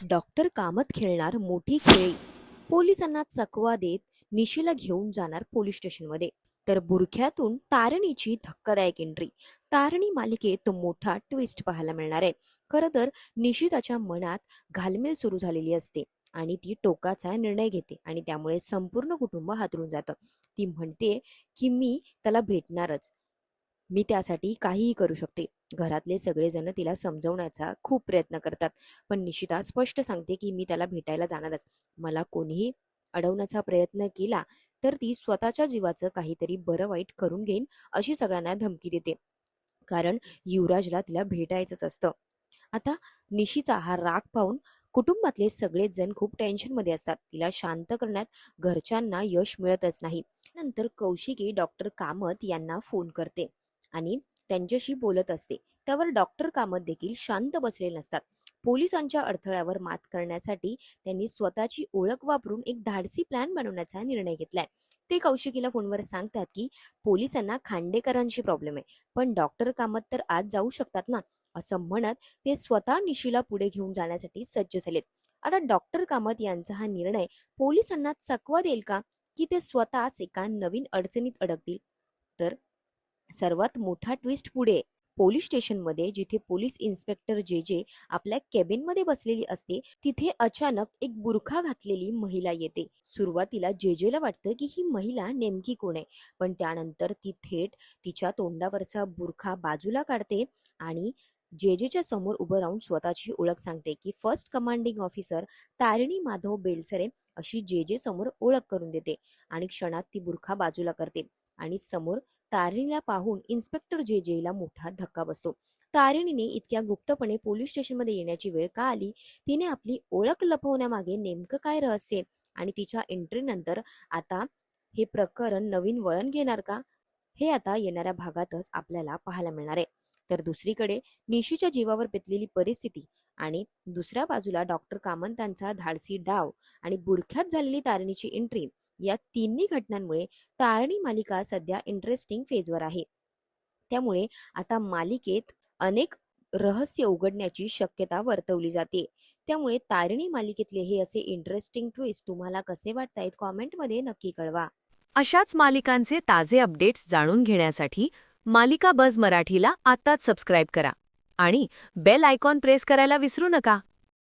Doctor Kamat खेळणार मोठी खेळी. पोलिसांना चकवा देत निशीला घेऊन जाणार पोलीस स्टेशनमध्ये. तर बुरख्यातून तारणीची धक्कादायक एंट्री. तारणी मालिकेत मोठा ट्विस्ट पाहायला मिळणार आहे. खरं तर निशिताच्या मनात घालमेल सुरू झालेली असते आणि ती टोकाचा निर्णय घेते आणि त्यामुळे संपूर्ण कुटुंब हादरून जातं. ती म्हणते की मी त्याला भेटणारच, मी त्यासाठी काहीही करू शकते. घरातले सगळेजण तिला समजवण्याचा खूप प्रयत्न करतात, पण निशिता स्पष्ट सांगते की मी त्याला भेटायला जाणारच. मला कोणीही अडवण्याचा प्रयत्न केला तर ती स्वतःच्या जीवाचं काहीतरी बरं वाईट करून घेईन, अशी सगळ्यांना धमकी देते. कारण युवराजला तिला भेटायचंच असतं. आता निशीचा हा राग पाहून कुटुंबातले सगळेच जण खूप टेन्शनमध्ये असतात. तिला शांत करण्यात घरच्यांना यश मिळतच नाही. नंतर कौशिकी डॉक्टर कामत यांना फोन करते आणि त्यांच्याशी बोलत असते. त्यावर डॉक्टर कामत देखील शांत बसलेले नसतात. पोलिसांच्या अडथळ्यावर मात करण्यासाठी त्यांनी स्वतःची ओळख वापरून एक धाडसी प्लॅन बनवण्याचा निर्णय घेतलाय. ते कौशिकीला फोनवर सांगतात की पोलिसांना खांडेकरांशी प्रॉब्लेम आहे, पण डॉक्टर कामत तर आज जाऊ शकतात ना. असं म्हणत ते स्वतः निशीला पुढे घेऊन जाण्यासाठी सज्ज झालेत. आता डॉक्टर कामत यांचा हा निर्णय पोलिसांना चकवा देईल का, की ते स्वतःच एका नवीन अडचणीत अडकतील? तर सर्वात मोठा ट्विस्ट पुढे आहे. पोलीस स्टेशनमध्ये जिथे पोलीस इन्स्पेक्टर जे जे आपल्या केबिनमध्ये बसलेली असते, तिथे अचानक एक बुरखा घातलेली महिला येते. सुरुवातीला जे जेला वाटतं की ही महिला नेमकी कोण आहे, पण त्यानंतर ती थेट तिच्या तोंडावरचा बुरखा बाजूला काढते आणि जे जेच्या समोर उभं राहून स्वतःची ओळख सांगते की first commanding officer Tarini Madhav Belsare, अशी जे जे समोर ओळख करून देते. आणि क्षणात ती बुरखा बाजूला करते आणि समोर तारिणीला पाहून इन्स्पेक्टर जे जेला मोठा धक्का बसतो. तारिणीने इतक्या गुप्तपणे पोलीस स्टेशनमध्ये येण्याची वेळ का आली? तिने आपली ओळख लपवण्यामागे नेमकं काय रहस्य आहे? आणि तिच्या एंट्री नंतर आता हे प्रकरण नवीन वळण घेणार का? हे आता येणाऱ्या भागातच आपल्याला पाहायला मिळणार आहे. तर दुसरीकडे निशीच्या जीवावर बेतलेली परिस्थिती आणि दुसऱ्या बाजूला डॉक्टर कामंतांचा धाडसी डाव आणि बुरख्यात झालेली तारिणीची एंट्री, या तिन्ही घटनांमुळे तारणी मालिका सध्या इंटरेस्टिंग फेजवर आहे. त्यामुळे आता मालिकेत अनेक रहस्य उघडण्याची शक्यता वर्तवली जाते. त्यामुळे तारिणी मालिकेतले हे असे इंटरेस्टिंग ट्विस्ट तुम्हाला कसे वाटतायत, कॉमेंटमध्ये नक्की कळवा. अशाच मालिकांचे ताजे अपडेट्स जाणून घेण्यासाठी मालिका बझ मराठीला आत्ताच सबस्क्राईब करा आणि बेल आयकॉन प्रेस करायला विसरू नका.